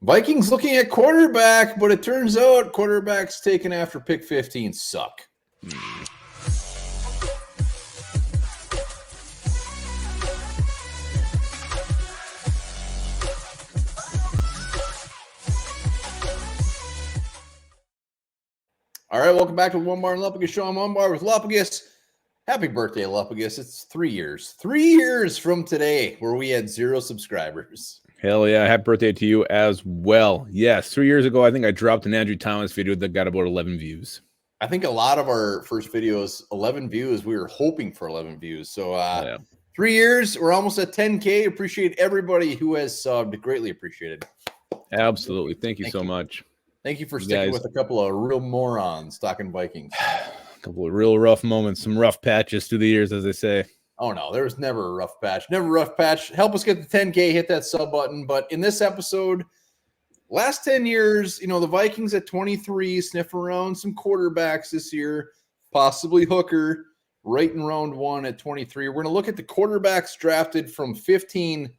Vikings looking at quarterback, but it turns out quarterbacks taken after pick 15 suck. All right, welcome back to the Onebar and Lupagus show. I'm Onebar with Lupagus. Happy birthday, Lupagus. It's 3 years. 3 years from today where we had 0 subscribers. Hell yeah. Happy birthday to you as well. Yes, 3 years ago, I think I dropped an Andrew Thomas video that got about 11 views. I think a lot of our first videos, 11 views. We were hoping for 11 views. So 3 years, we're almost at 10K. Appreciate everybody who has subbed. Greatly appreciated. Absolutely. Thank you so much. Thank you for sticking with a couple of real morons talking Vikings. A couple of real rough moments, some rough patches through the years, as they say. Oh, no, there was never a rough patch. Never a rough patch. Help us get the 10K, hit that sub button. But in this episode, last 10 years, you know, the Vikings at 23, sniff around some quarterbacks this year, possibly Hooker, right in round 1 at 23. We're going to look at the quarterbacks drafted from 15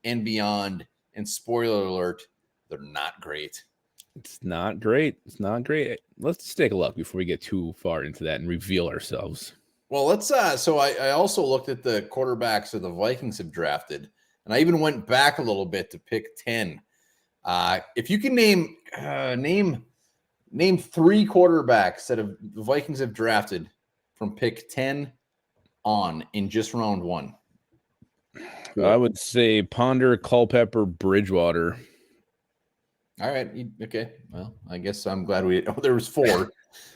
and beyond. And spoiler alert, they're not great. It's not great. It's not great. Let's just take a look before we get too far into that and reveal ourselves. Well, let's so I also looked at the quarterbacks that the Vikings have drafted, and I even went back a little bit to pick 10. If you can name 3 quarterbacks that the Vikings have drafted from pick 10 on in just round 1. I would say Ponder, Culpepper, Bridgewater. All right. Okay. Well, I guess I'm glad there was 4.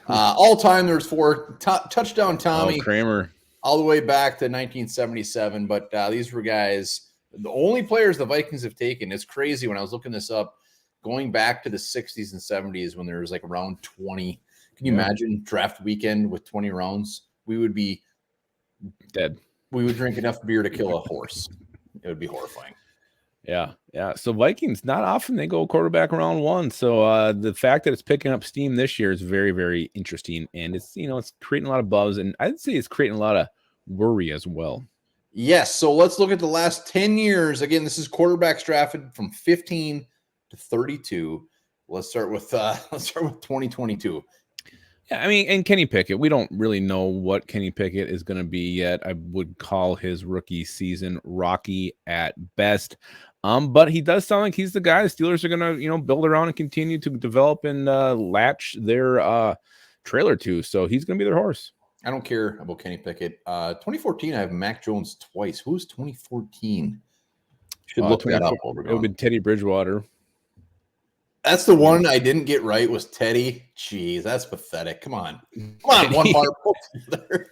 All time, there was 4. Touchdown Tommy. Kramer. All the way back to 1977. But these were guys, the only players the Vikings have taken. It's crazy when I was looking this up, going back to the 60s and 70s when there was like around 20. Can you imagine draft weekend with 20 rounds? We would be dead. We would drink enough beer to kill a horse. It would be horrifying. Yeah. So Vikings, not often they go quarterback round 1. So the fact that it's picking up steam this year is very, very interesting. And it's, it's creating a lot of buzz. And I'd say it's creating a lot of worry as well. Yes. So let's look at the last 10 years. Again, this is quarterbacks drafted from 15 to 32. Let's start with 2022. Yeah, I mean, and Kenny Pickett, we don't really know what Kenny Pickett is going to be yet. I would call his rookie season rocky at best. But he does sound like he's the guy the Steelers are going to, build around and continue to develop and latch their trailer to. So he's going to be their horse. I don't care about Kenny Pickett. 2014, I have Mac Jones twice. Who's 2014? Should look that up. It would be Teddy Bridgewater. That's the one I didn't get right was Teddy. Jeez, that's pathetic. Come on, one bar.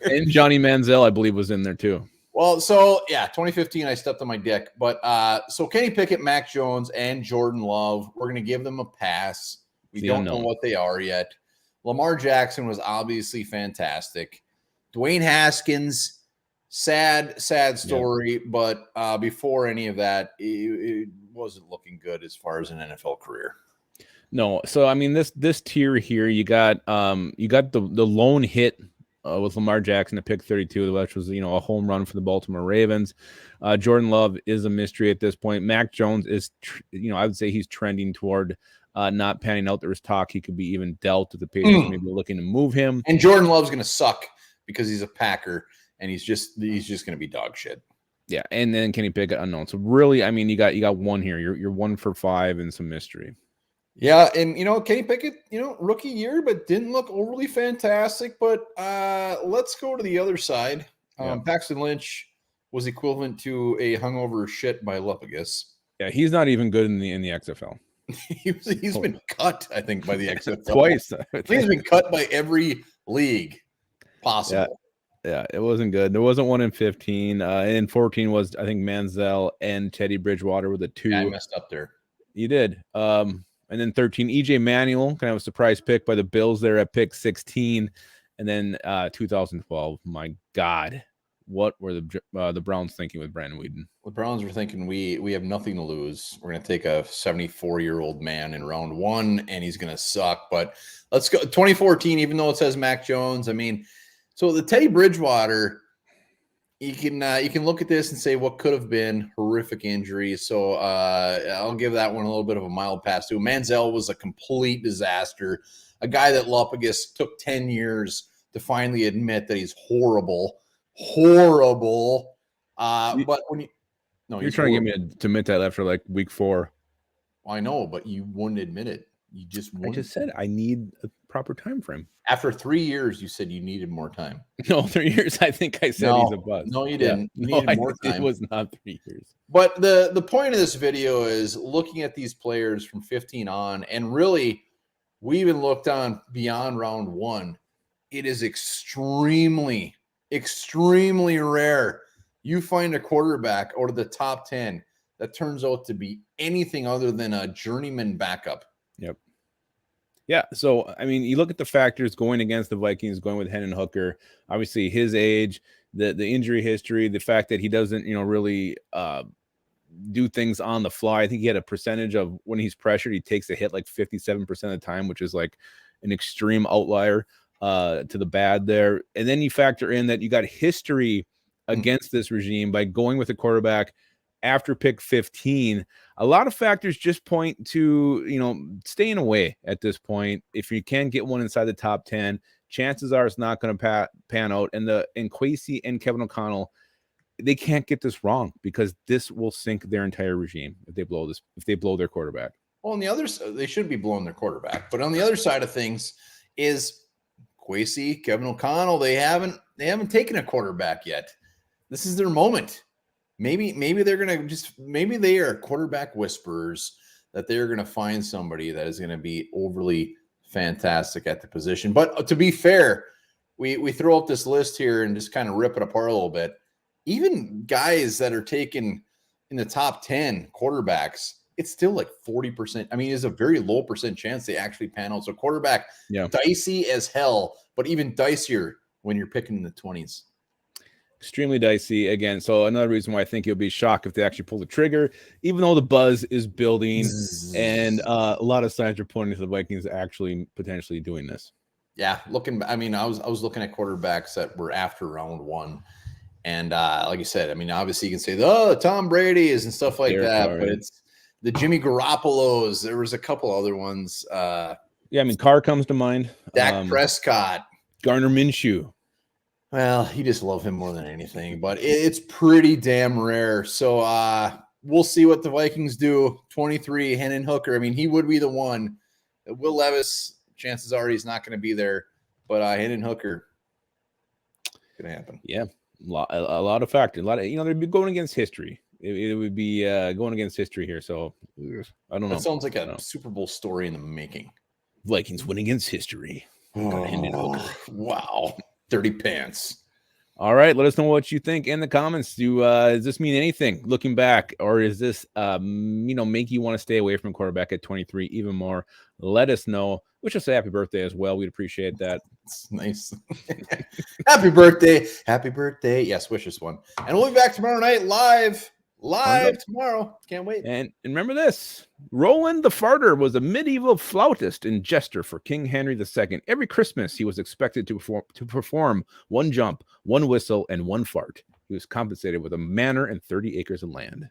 And Johnny Manziel, I believe, was in there too. Well, so yeah, 2015, I stepped on my dick. But so Kenny Pickett, Mac Jones, and Jordan Love, we're going to give them a pass. We don't know what they are yet. Lamar Jackson was obviously fantastic. Dwayne Haskins, sad story. Yeah. But before any of that, it wasn't looking good as far as an NFL career. No, so I mean this tier here, you got the lone hit with Lamar Jackson at pick 32, which was a home run for the Baltimore Ravens. Jordan Love is a mystery at this point. Mac Jones is I would say he's trending toward not panning out. There was talk he could be even dealt to the Patriots, maybe looking to move him. And Jordan Love's going to suck because he's a Packer and he's just going to be dog shit. Yeah, and then Kenny Pickett unknown. So really, I mean, you got one here. You're 1 for 5 and some mystery. Yeah, and Kenny Pickett, rookie year, but didn't look overly fantastic. But let's go to the other side. Paxton Lynch was equivalent to a hungover shit by Lupagus. Yeah, he's not even good in the XFL. he's been cut, I think, by the XFL twice. He's been cut by every league possible. Yeah, it wasn't good. There wasn't one in 15. And 14 was, I think, Manziel and Teddy Bridgewater were the 2. Yeah, I messed up there. You did. And then 13, EJ Manuel, kind of a surprise pick by the Bills there at pick 16. And then 2012, my God, what were the Browns thinking with Brandon Weeden? The Browns were thinking we have nothing to lose. We're going to take a 74-year-old man in round 1, and he's going to suck. But let's go 2014, even though it says Mac Jones. I mean, so the Teddy Bridgewater, you can look at this and say what could have been horrific injuries. So I'll give that one a little bit of a mild pass too. Manziel was a complete disaster. A guy that Lupagus took 10 years to finally admit that he's horrible. But when you're trying to get me to admit that after like week 4. I know, but you wouldn't admit it. You just wouldn't. I just said I need a proper time frame. After 3 years, you said you needed more time. No, 3 years. I think I said he's a bust. No, you didn't. Yeah. You needed more time. It was not 3 years. But the point of this video is looking at these players from 15 on, and really, we even looked on beyond round 1. It is extremely, extremely rare you find a quarterback out of the top 10 that turns out to be anything other than a journeyman backup. Yep. Yeah. So, I mean, you look at the factors going against the Vikings, going with Hendon Hooker, obviously his age, the injury history, the fact that he doesn't, really do things on the fly. I think he had a percentage of when he's pressured, he takes a hit like 57% of the time, which is like an extreme outlier to the bad there. And then you factor in that you got history against this regime by going with a quarterback after pick 15. A lot of factors just point to, staying away at this point. If you can get one inside the top 10, chances are it's not going to pan out. And Kwesi and Kevin O'Connell, they can't get this wrong because this will sink their entire regime if they blow their quarterback. Well, on the other side, they should be blowing their quarterback. But on the other side of things is Kwesi, Kevin O'Connell, they haven't taken a quarterback yet. This is their moment. Maybe they're going to maybe they are quarterback whisperers that they're going to find somebody that is going to be overly fantastic at the position. But to be fair, we throw up this list here and just kind of rip it apart a little bit. Even guys that are taken in the top 10 quarterbacks, it's still like 40%. I mean, it's a very low percent chance they actually pan out. So quarterback, dicey as hell, but even dicier when you're picking in the 20s. Extremely dicey again. So another reason why I think you'll be shocked if they actually pull the trigger, even though the buzz is building and a lot of signs are pointing to the Vikings actually potentially doing this. Yeah, I was looking at quarterbacks that were after round 1. And like you said, I mean, obviously you can say, Tom Brady's and stuff like that, but it's the Jimmy Garoppolos. There was a couple other ones. I mean, Carr comes to mind. Dak Prescott. Gardner Minshew. Well, you just love him more than anything, but it's pretty damn rare. So we'll see what the Vikings do. 23, Hendon Hooker. I mean, he would be the one. Will Levis, chances are he's not going to be there, but Hendon Hooker, going to happen. Yeah. A lot of factors. They'd be going against history. It would be going against history here. So I don't know. That sounds like a Super Bowl story in the making. Vikings win against history. Wow. Dirty pants. All right. Let us know what you think in the comments. Does this mean anything looking back, or is this, make you want to stay away from quarterback at 23 even more? Let us know. Wish us a happy birthday as well. We'd appreciate that. It's nice. Happy birthday. Happy birthday. Yes, wish us one. And we'll be back tomorrow night live tomorrow. Can't wait. And remember this. Roland the Farter was a medieval flautist and jester for King Henry II. Every Christmas, he was expected to perform one jump, one whistle, and one fart. He was compensated with a manor and 30 acres of land.